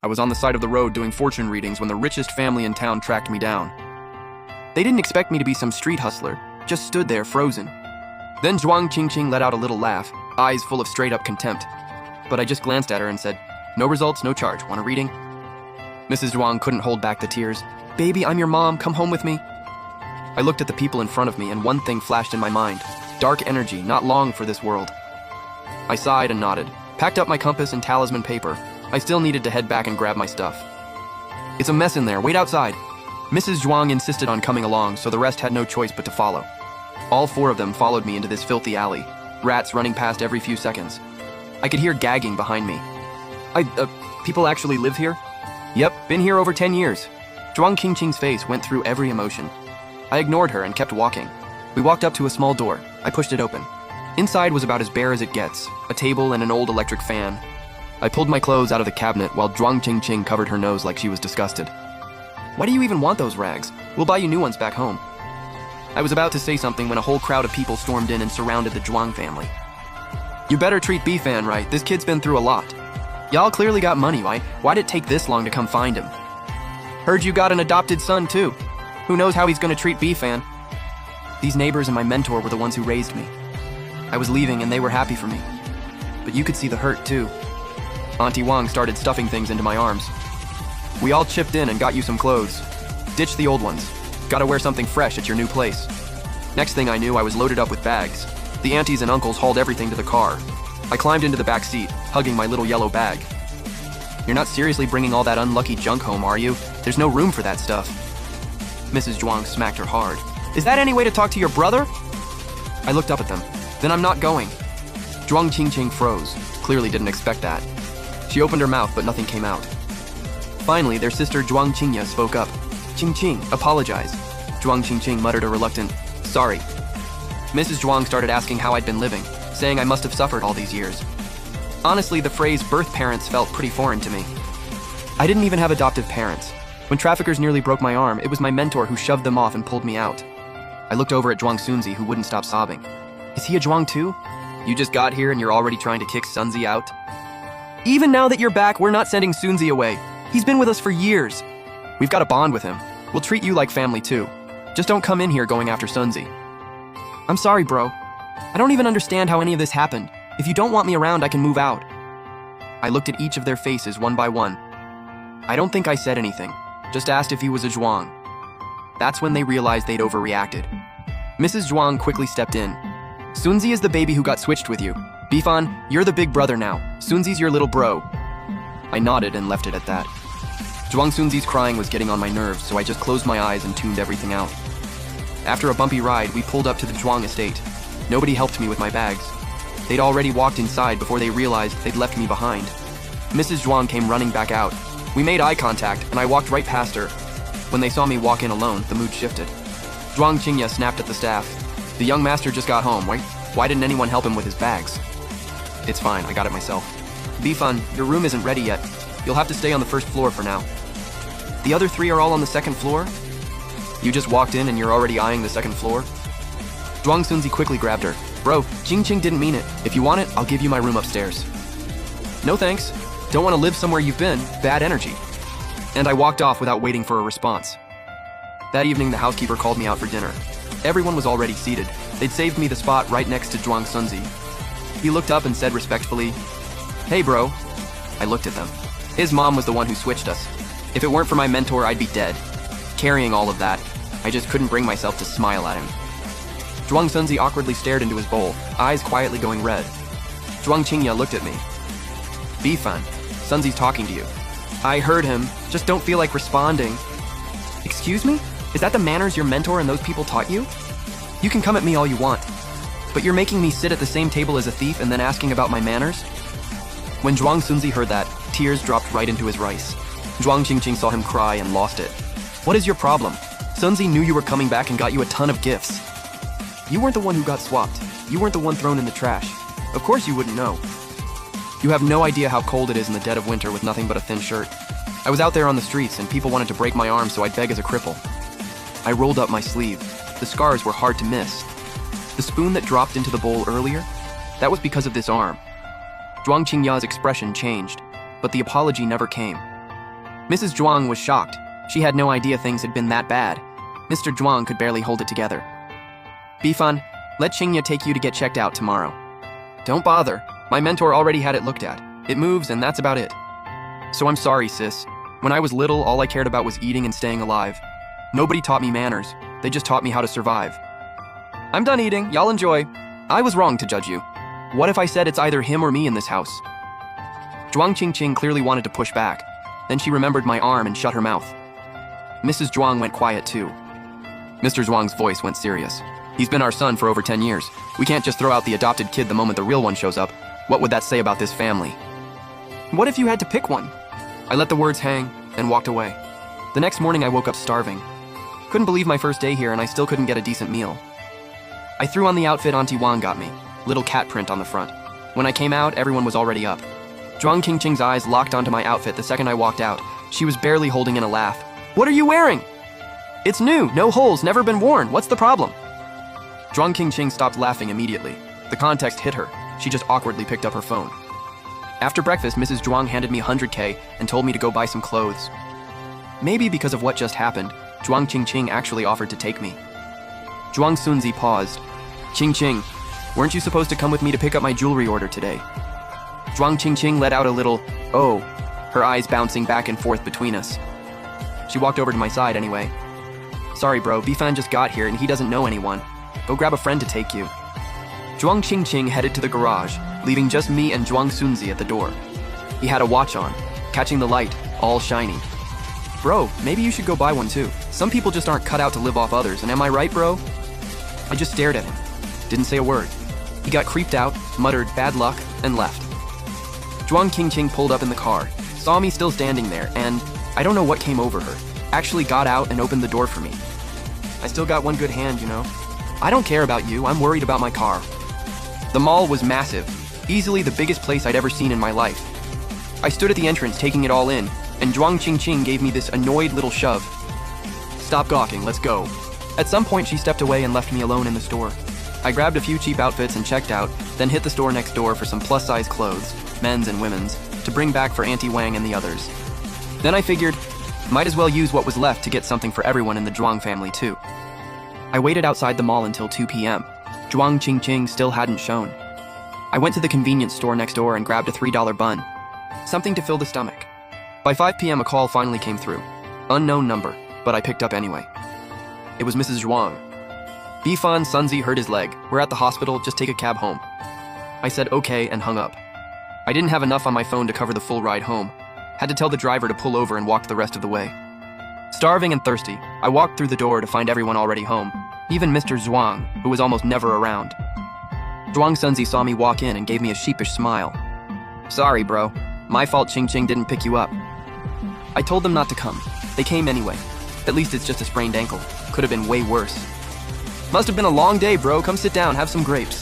I was on the side of the road doing fortune readings when the richest family in town tracked me down. They didn't expect me to be some street hustler, just stood there frozen. Then Zhuang Qingqing let out a little laugh, eyes full of straight-up contempt. But I just glanced at her and said, "No results, no charge. Want a reading?" Mrs. Zhuang couldn't hold back the tears. "Baby, I'm your mom. Come home with me." I looked at the people in front of me and one thing flashed in my mind. Dark energy, not long for this world. I sighed and nodded, packed up my compass and talisman paper. I still needed to head back and grab my stuff. "It's a mess in there. Wait outside." Mrs. Zhuang insisted on coming along, so the rest had no choice but to follow. All four of them followed me into this filthy alley, rats running past every few seconds. I could hear gagging behind me. People actually live here?" "Yep, been here over 10 years. Zhuang Qingqing's face went through every emotion. I ignored her and kept walking. We walked up to a small door. I pushed it open. Inside was about as bare as it gets, a table and an old electric fan. I pulled my clothes out of the cabinet while Zhuang Qingqing covered her nose like she was disgusted. "Why do you even want those rags? We'll buy you new ones back home." I was about to say something when a whole crowd of people stormed in and surrounded the Zhuang family. "You better treat Bifan right. This kid's been through a lot. Y'all clearly got money. Why'd it take this long to come find him? Heard you got an adopted son too. Who knows how he's gonna treat Bifan?" These neighbors and my mentor were the ones who raised me. I was leaving and they were happy for me. But you could see the hurt too. Auntie Wang started stuffing things into my arms. "We all chipped in and got you some clothes. Ditch the old ones. Gotta wear something fresh at your new place." Next thing I knew, I was loaded up with bags. The aunties and uncles hauled everything to the car. I climbed into the back seat, hugging my little yellow bag. "You're not seriously bringing all that unlucky junk home, are you? There's no room for that stuff." Mrs. Zhuang smacked her hard. "Is that any way to talk to your brother?" I looked up at them. "Then I'm not going." Zhuang Qingqing froze. Clearly didn't expect that. She opened her mouth, but nothing came out. Finally, their sister Zhuang Qingya spoke up. "Qingqing, apologize." Zhuang Qingqing muttered a reluctant, "Sorry." Mrs. Zhuang started asking how I'd been living, saying I must have suffered all these years. Honestly, the phrase birth parents felt pretty foreign to me. I didn't even have adoptive parents. When traffickers nearly broke my arm, it was my mentor who shoved them off and pulled me out. I looked over at Zhuang Sunzi, who wouldn't stop sobbing. "Is he a Zhuang too? You just got here and you're already trying to kick Sunzi out?" "Even now that you're back, we're not sending Sunzi away. He's been with us for years. We've got a bond with him. We'll treat you like family too. Just don't come in here going after Sunzi." "I'm sorry, bro. I don't even understand how any of this happened. If you don't want me around, I can move out." I looked at each of their faces one by one. I don't think I said anything, just asked if he was a Zhuang. That's when they realized they'd overreacted. Mrs. Zhuang quickly stepped in. "Sunzi is the baby who got switched with you. Bifan, you're the big brother now. Sunzi's your little bro." I nodded and left it at that. Zhuang Sunzi's crying was getting on my nerves, so I just closed my eyes and tuned everything out. After a bumpy ride, we pulled up to the Zhuang estate. Nobody helped me with my bags. They'd already walked inside before they realized they'd left me behind. Mrs. Zhuang came running back out. We made eye contact, and I walked right past her. When they saw me walk in alone, the mood shifted. Zhuang Qingya snapped at the staff. "The young master just got home. Why didn't anyone help him with his bags?" "It's fine, I got it myself." "Bifan, your room isn't ready yet. You'll have to stay on the first floor for now." "The other three are all on the second floor?" "You just walked in and you're already eyeing the second floor?" Zhuang Sunzi quickly grabbed her. "Bro, Qingqing didn't mean it. If you want it, I'll give you my room upstairs." "No thanks. Don't want to live somewhere you've been. Bad energy." And I walked off without waiting for a response. That evening, the housekeeper called me out for dinner. Everyone was already seated. They'd saved me the spot right next to Zhuang Sunzi. He looked up and said respectfully, "Hey, bro." I looked at them. His mom was the one who switched us. If it weren't for my mentor, I'd be dead. Carrying all of that, I just couldn't bring myself to smile at him. Zhuang Sunzi awkwardly stared into his bowl, eyes quietly going red. Zhuang Qingya looked at me. "Bifan, Sunzi's talking to you." "I heard him. Just don't feel like responding." "Excuse me? Is that the manners your mentor and those people taught you? You can come at me all you want, but you're making me sit at the same table as a thief and then asking about my manners?" When Zhuang Sunzi heard that, tears dropped right into his rice. Zhuang Qingqing saw him cry and lost it. "What is your problem? Sunzi knew you were coming back and got you a ton of gifts. You weren't the one who got swapped. You weren't the one thrown in the trash. Of course you wouldn't know. You have no idea how cold it is in the dead of winter with nothing but a thin shirt. I was out there on the streets and people wanted to break my arm, so I'd beg as a cripple." I rolled up my sleeve. The scars were hard to miss. The spoon that dropped into the bowl earlier? That was because of this arm. Zhuang Qingya's expression changed, but the apology never came. Mrs. Zhuang was shocked. She had no idea things had been that bad. Mr. Zhuang could barely hold it together. Bifan, let Qingye take you to get checked out tomorrow. Don't bother. My mentor already had it looked at. It moves and that's about it. So I'm sorry, sis. When I was little, all I cared about was eating and staying alive. Nobody taught me manners. They just taught me how to survive. I'm done eating. Y'all enjoy. I was wrong to judge you. What if I said it's either him or me in this house? Zhuang Qingqing clearly wanted to push back. Then she remembered my arm and shut her mouth. Mrs. Zhuang went quiet too. Mr. Zhuang's voice went serious. He's been our son for over 10 years. We can't just throw out the adopted kid the moment the real one shows up. What would that say about this family? What if you had to pick one? I let the words hang and walked away. The next morning I woke up starving. Couldn't believe my first day here and I still couldn't get a decent meal. I threw on the outfit Auntie Wang got me, little cat print on the front. When I came out, everyone was already up. Zhuang Qingqing's eyes locked onto my outfit the second I walked out. She was barely holding in a laugh. What are you wearing? It's new, no holes, never been worn. What's the problem? Zhuang Qingqing stopped laughing immediately. The context hit her. She just awkwardly picked up her phone. After breakfast, Mrs. Zhuang handed me 100K and told me to go buy some clothes. Maybe because of what just happened, Zhuang Qingqing actually offered to take me. Zhuang Sunzi paused. Qingqing, weren't you supposed to come with me to pick up my jewelry order today? Zhuang Qingqing let out a little, oh, her eyes bouncing back and forth between us. She walked over to my side anyway. Sorry bro, Bifan just got here and he doesn't know anyone. Go grab a friend to take you. Zhuang Qingqing headed to the garage, leaving just me and Zhuang Sunzi at the door. He had a watch on, catching the light, all shiny. Bro, maybe you should go buy one too. Some people just aren't cut out to live off others, and am I right, bro? I just stared at him. Didn't say a word. He got creeped out, muttered bad luck, and left. Zhuang Qingqing pulled up in the car, saw me still standing there, and I don't know what came over her, actually got out and opened the door for me. I still got one good hand, you know. I don't care about you, I'm worried about my car. The mall was massive, easily the biggest place I'd ever seen in my life. I stood at the entrance taking it all in, and Zhuang Qingqing gave me this annoyed little shove. Stop gawking, let's go. At some point she stepped away and left me alone in the store. I grabbed a few cheap outfits and checked out, then hit the store next door for some plus-size clothes, men's and women's, to bring back for Auntie Wang and the others. Then I figured, might as well use what was left to get something for everyone in the Zhuang family too. I waited outside the mall until 2 p.m. Zhuang Qingqing still hadn't shown. I went to the convenience store next door and grabbed a $3 bun. Something to fill the stomach. By 5 p.m. a call finally came through. Unknown number, but I picked up anyway. It was Mrs. Zhuang. Bifan Sunzi hurt his leg. We're at the hospital, just take a cab home. I said okay and hung up. I didn't have enough on my phone to cover the full ride home. Had to tell the driver to pull over and walked the rest of the way. Starving and thirsty, I walked through the door to find everyone already home, even Mr. Zhuang, who was almost never around. Zhuang Sunzi saw me walk in and gave me a sheepish smile. Sorry, bro. My fault Qingqing didn't pick you up. I told them not to come. They came anyway. At least it's just a sprained ankle. Could have been way worse. Must have been a long day, bro. Come sit down, have some grapes.